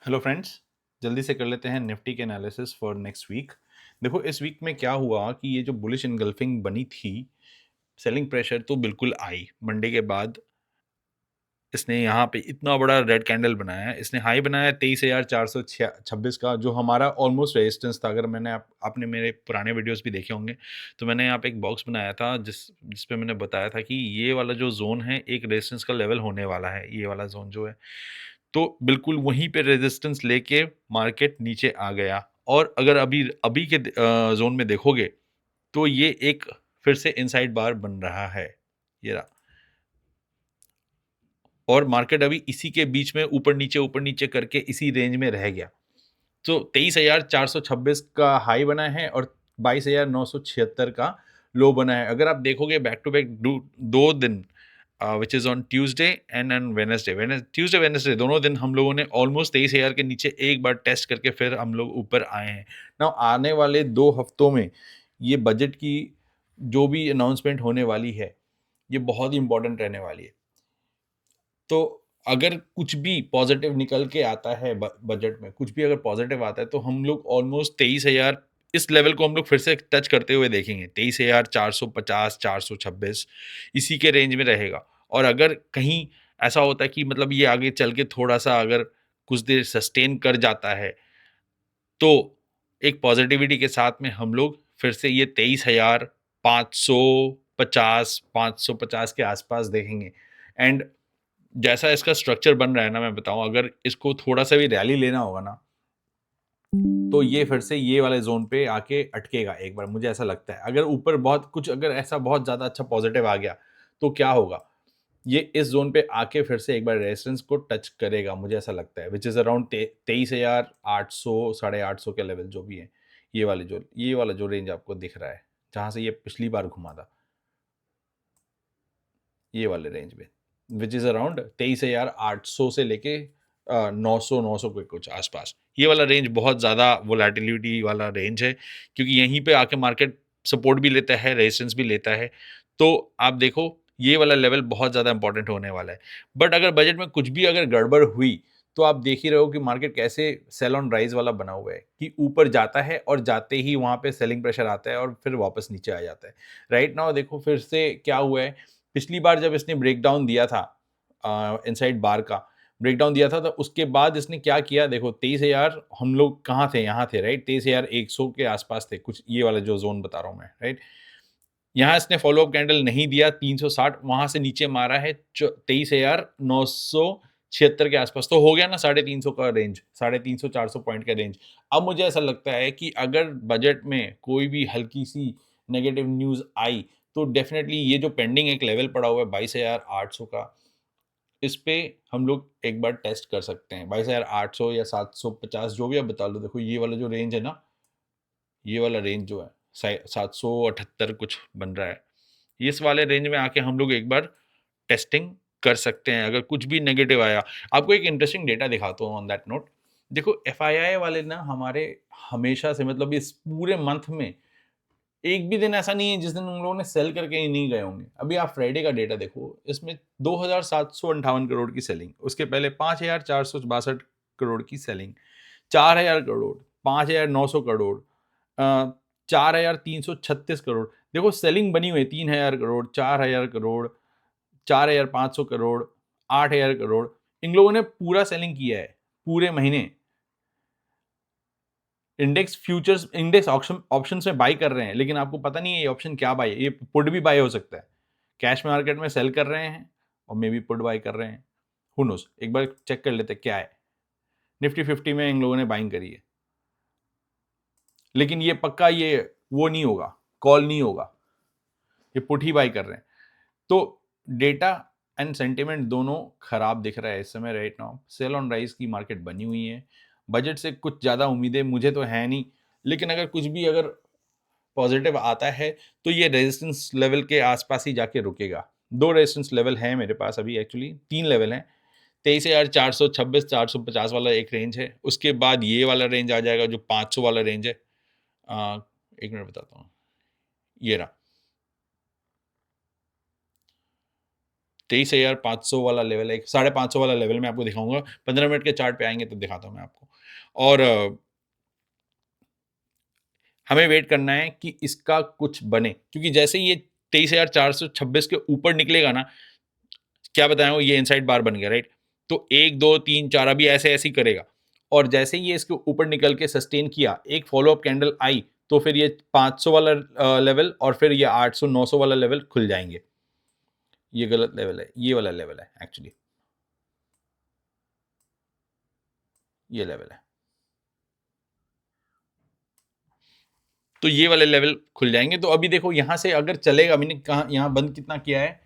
Hello friends, जल्दी से कर लेते हैं निफ्टी के एनालिसिस फॉर नेक्स्ट वीक। देखो इस वीक में क्या हुआ कि ये जो बुलिश इनगल्फिंग बनी थी, सेलिंग प्रेशर तो बिल्कुल आई मंडे के बाद। इसने यहाँ पे इतना बड़ा रेड कैंडल बनाया है। इसने हाई बनाया 23,426 का, जो हमारा ऑलमोस्ट रेजिस्टेंस था। अगर आपने मेरे पुराने वीडियोस भी देखे होंगे तो मैंने यहाँ पे एक बॉक्स बनाया था जिस पे मैंने बताया था कि ये वाला जो जोन है एक रेजिस्टेंस का लेवल होने वाला है। ये वाला जोन जो है तो बिल्कुल वहीं पे रेजिस्टेंस लेके मार्केट नीचे आ गया। और अगर अभी अभी के जोन में देखोगे तो ये एक फिर से इनसाइड बार बन रहा है, ये रहा। और मार्केट अभी इसी के बीच में ऊपर नीचे करके इसी रेंज में रह गया। तो 23,426 का हाई बना है और 22,976 का लो बना है। अगर आप देखोगे बैक टू बैक दो दिन, which is on Tuesday and on Wednesday, Tuesday Wednesday दोनों दिन हम लोगों ने ऑलमोस्ट 23,000 के नीचे एक बार टेस्ट करके फिर हम लोग ऊपर आए हैं ना। आने वाले 2 हफ्तों में ये बजट की जो भी अनाउंसमेंट होने वाली है, ये बहुत ही इंपॉर्टेंट रहने वाली है। तो अगर कुछ भी पॉजिटिव निकल के आता है बजट में, कुछ भी अगर पॉजिटिव आता है तो हम लोग ऑलमोस्ट 23,000 इस लेवल को हम लोग फिर से टच करते हुए देखेंगे। 23,450 426 इसी के रेंज में रहेगा। और अगर कहीं ऐसा होता है कि मतलब ये आगे चल के थोड़ा सा अगर कुछ देर सस्टेन कर जाता है तो एक पॉजिटिविटी के साथ में हम लोग फिर से ये 23,550 के आसपास देखेंगे। एंड जैसा इसका स्ट्रक्चर बन रहा है ना, मैं बताऊं, अगर इसको थोड़ा सा भी रैली लेना होगा ना तो ये फिर से ये वाले जोन पे आके अटकेगा एक बार, मुझे ऐसा लगता है। अगर ऊपर बहुत कुछ अगर ऐसा बहुत ज्यादा अच्छा पॉजिटिव आ गया तो क्या होगा, ये इस जोन पे आके फिर से एक बार रेजिस्टेंस को टच करेगा, मुझे ऐसा लगता है, विच इज अराउंड 23,800 850 के लेवल जो भी है। ये वाला जो रेंज आपको दिख रहा है जहां से ये पिछली बार घुमा था, ये वाले रेंज में, विच इज अराउंड 23,800 से लेके 900 के कुछ आसपास। ये वाला रेंज बहुत ज़्यादा वोलेटिलिटी वाला रेंज है, क्योंकि यहीं पे आके मार्केट सपोर्ट भी लेता है, रेजिस्टेंस भी लेता है। तो आप देखो ये वाला लेवल बहुत ज़्यादा इंपॉर्टेंट होने वाला है। बट अगर बजट में कुछ भी अगर गड़बड़ हुई तो आप देख ही रहे हो कि मार्केट कैसे सेल ऑन राइज वाला बना हुआ है, कि ऊपर जाता है और जाते ही वहां पे सेलिंग प्रेशर आता है और फिर वापस नीचे आ जाता है। राइट नाउ देखो फिर से क्या हुआ है। पिछली बार जब इसने ब्रेकडाउन दिया था, इनसाइड बार का ब्रेकडाउन दिया था, तो उसके बाद इसने क्या किया देखो, 23,000 हम लोग कहाँ थे, यहाँ थे राइट, 23,100 के आसपास थे कुछ, ये वाला जो जोन बता रहा हूँ मैं राइट। यहाँ इसने फॉलोअप कैंडल नहीं दिया, 360 वहां से नीचे मारा है 23,976 के आसपास, तो हो गया ना 350 का रेंज, 350 400 पॉइंट का रेंज। अब मुझे ऐसा लगता है कि अगर बजट में कोई भी हल्की सी नेगेटिव न्यूज आई तो डेफिनेटली ये जो पेंडिंग एक लेवल पड़ा हुआ है 22,800 का, इस पे हम लोग एक बार टेस्ट कर सकते हैं। 22,800 या 750 जो भी आप बता लो। देखो ये वाला जो रेंज है ना, ये वाला रेंज जो है 778 कुछ बन रहा है, इस वाले रेंज में आके हम लोग एक बार टेस्टिंग कर सकते हैं अगर कुछ भी नेगेटिव आया। आपको एक इंटरेस्टिंग डेटा दिखाता हूँ ऑन दैट नोट। देखो एफआईआई वाले ना हमारे हमेशा से, मतलब इस पूरे मंथ में एक भी दिन ऐसा नहीं है जिस दिन उन लोगों ने सेल करके ही नहीं गए होंगे। अभी आप फ्राइडे का डेटा देखो, इसमें 2,758 करोड़ की सेलिंग, उसके पहले 5,462 करोड़ की सेलिंग, 4,000 करोड़, 5,900 करोड़, 4,336 करोड़। देखो सेलिंग बनी हुई है 3,000 करोड़, 4,000 करोड़, 4,500 करोड़, 8,000 करोड़। इन लोगों ने पूरा सेलिंग किया है पूरे महीने। इंडेक्स फ्यूचर्स, इंडेक्स ऑप्शन में बाई कर रहे हैं, लेकिन आपको पता नहीं है ये ऑप्शन क्या बाई है। ये पुट भी बाई हो सकता है, कैश मार्केट में सेल कर रहे हैं और मे बी पुट बाई कर रहे हैं। हु नोस, एक बार चेक कर लेते क्या है। निफ्टी 50 में इन लोगों ने बाइंग करी है, लेकिन ये पक्का ये वो नहीं होगा, कॉल नहीं होगा, ये पुट ही बाई कर रहे हैं। तो डेटा एंड सेंटिमेंट दोनों खराब दिख रहा है इस समय right now. Sell on rise की मार्केट बनी हुई है। बजट से कुछ ज़्यादा उम्मीदें मुझे तो है नहीं, लेकिन अगर कुछ भी अगर पॉजिटिव आता है तो ये रेजिस्टेंस लेवल के आसपास ही जाके रुकेगा। दो रेजिस्टेंस लेवल हैं मेरे पास अभी, एक्चुअली 3 लेवल हैं। 23,426 450 वाला एक रेंज है, उसके बाद ये वाला रेंज आ जाएगा जो 500 वाला रेंज है। एक मिनट बताता हूँ, ये रहा। 23,500 वाला लेवल है, 550 वाला लेवल मैं आपको दिखाऊँगा। 15 मिनट के चार्ट पे आएँगे तब दिखाता हूँ मैं आपको। और हमें वेट करना है कि इसका कुछ बने, क्योंकि जैसे ही ये 23,426 के ऊपर निकलेगा ना, क्या बताया हूँ, ये इनसाइड बार बन गया, राइट? तो 1, 2, 3, 4 अभी ऐसे-ऐसे ही करेगा, और जैसे ही ये इसके ऊपर निकल के सस्टेन किया, एक फ़ॉलो-अप कैंडल आई, तो फिर ये 500 वाला लेवल और फिर ये 800, 900 वाला लेवल खुल जाएँगे। ये गलत लेवल है, ये वाला लेवल है एक्चुअली, ये लेवल है। तो ये वाले लेवल खुल जाएँगे। तो अभी देखो यहाँ से अगर चलेगा, मैंने कहा यहाँ बंद कितना किया है,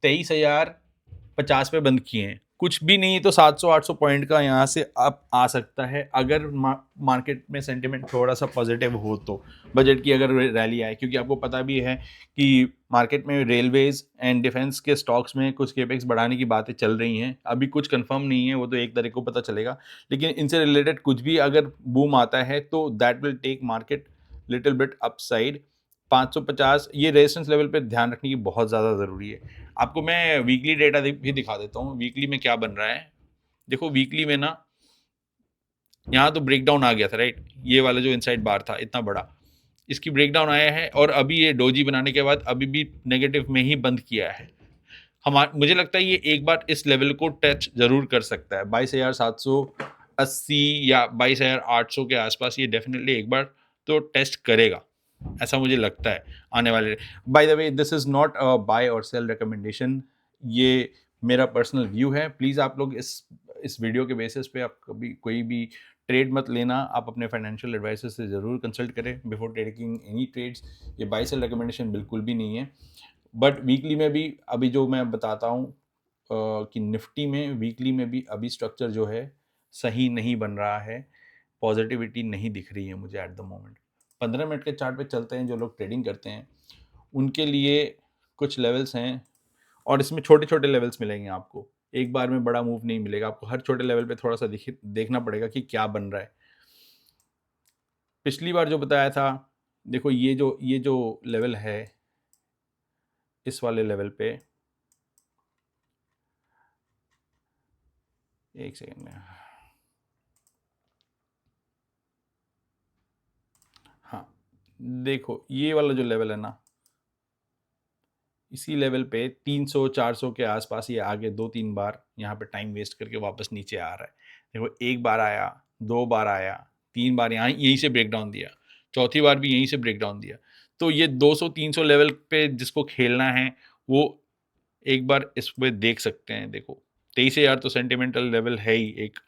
23,050 पे बंद किए हैं। कुछ भी नहीं तो 700-800 पॉइंट का यहाँ से अप आ सकता है, अगर मार्केट में सेंटिमेंट थोड़ा-सा पॉजिटिव हो तो। बजट की अगर रैली आए, क्योंकि आपको पता भी है कि मार्केट में रेलवेज़ एंड डिफेंस के स्टॉक्स में कुछ केपेक्स बढ़ाने की बातें चल रही हैं। अभी कुछ कन्फर्म नहीं है, वो तो 1 तारीख को पता चलेगा। लेकिन इनसे रिलेटेड कुछ भी अगर बूम आता है तो that will tech market little bit upside. 550 ये रेजिस्टेंस लेवल पे ध्यान रखने की बहुत ज़्यादा ज़रूरी है। आपको मैं वीकली डेटा भी दिखा देता हूँ, वीकली में क्या बन रहा है। देखो वीकली में ना, यहाँ तो ब्रेकडाउन आ गया था, राइट? ये वाला जो इनसाइड बार था इतना बड़ा, इसकी ब्रेकडाउन आया है, और अभी ये डोजी बनाने के बाद अभी भी नेगेटिव में ही बंद किया है। मुझे लगता है ये एक बार इस लेवल को टच ज़रूर कर सकता है, 22,780 या 22,800 के आसपास ये डेफिनेटली एक बार तो टेस्ट करेगा, ऐसा मुझे लगता है आने वाले। By the way, this is not a buy और सेल रिकमेंडेशन, ये मेरा पर्सनल व्यू है। प्लीज़ आप लोग इस वीडियो के बेसिस पे आप कभी कोई भी ट्रेड मत लेना, आप अपने फाइनेंशियल एडवाइज़र से ज़रूर कंसल्ट करें बिफोर टेकिंग एनी ट्रेड्स। ये बाय सेल रिकमेंडेशन बिल्कुल भी नहीं है। बट वीकली में भी अभी जो मैं बताता हूँ कि निफ्टी में वीकली में भी अभी स्ट्रक्चर जो है सही नहीं बन रहा है, पॉजिटिविटी नहीं दिख रही है मुझे एट द मोमेंट। 15 मिनट के चार्ट पे चलते हैं, जो लोग ट्रेडिंग करते हैं उनके लिए कुछ लेवल्स हैं, और इसमें छोटे छोटे लेवल्स मिलेंगे आपको, एक बार में बड़ा मूव नहीं मिलेगा आपको, हर छोटे लेवल पे थोड़ा सा देखना पड़ेगा कि क्या बन रहा है। पिछली बार जो बताया था, देखो ये जो लेवल है, इस वाले लेवल पे, एक सेकेंड में, हाँ, देखो ये वाला जो लेवल है ना, इसी लेवल पे 300-400 के आसपास ये आगे 2-3 बार यहाँ पे टाइम वेस्ट करके वापस नीचे आ रहा है। देखो, एक बार आया, 2 बार आया, 3 बार यहाँ यहीं से ब्रेकडाउन दिया, चौथी बार भी यहीं से ब्रेकडाउन दिया। तो ये 200-300 लेवल पे जिसको खेलना है, वो एक बार इस पे देख सकते हैं। देखो, 23,000 तो सेंटिमेंटल लेवल है ही एक,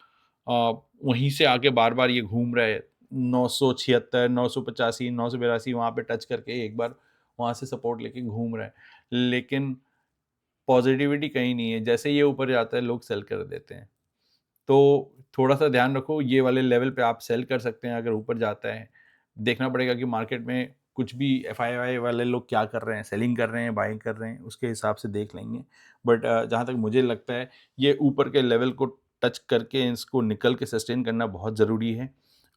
वहीं से आके बार-बार ये घूम रहा है, 976, 985, 982 वहाँ पे टच करके एक बार वहाँ से सपोर्ट लेके घूम रहा है। लेकिन पॉजिटिविटी कहीं नहीं है, जैसे ये ऊपर जाता है लोग सेल कर देते हैं। तो थोड़ा-सा ध्यान रखो, ये वाले लेवल पे आप सेल कर सकते हैं अगर ऊपर जाता है। देखना पड़ेगा कि मार्केट में कुछ भी एफआईआई वाले लोग क्या कर रहे हैं, सेलिंग कर रहे हैं, बाइंग कर रहे हैं, उसके हिसाब से देख लेंगे। बट जहाँ तक मुझे लगता है, ये ऊपर के लेवल को टच करके इसको निकल के सस्टेन करना बहुत ज़रूरी है,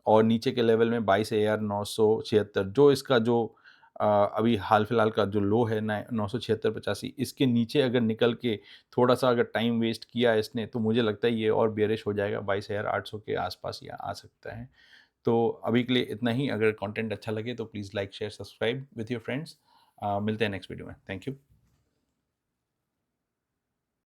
और नीचे के लेवल में 22,976 जो इसका जो अभी हाल-फिलहाल का जो लो है ना, 976.85, इसके नीचे अगर निकल के थोड़ा-सा अगर टाइम वेस्ट किया इसने, तो मुझे लगता है ये और बेयरिश हो जाएगा, 22,800 के आसपास ये आ सकता है। तो अभी के लिए इतना ही। अगर कंटेंट अच्छा लगे तो please like, share, subscribe with your friends. मिलते हैं नेक्स्ट वीडियो में। Thank you.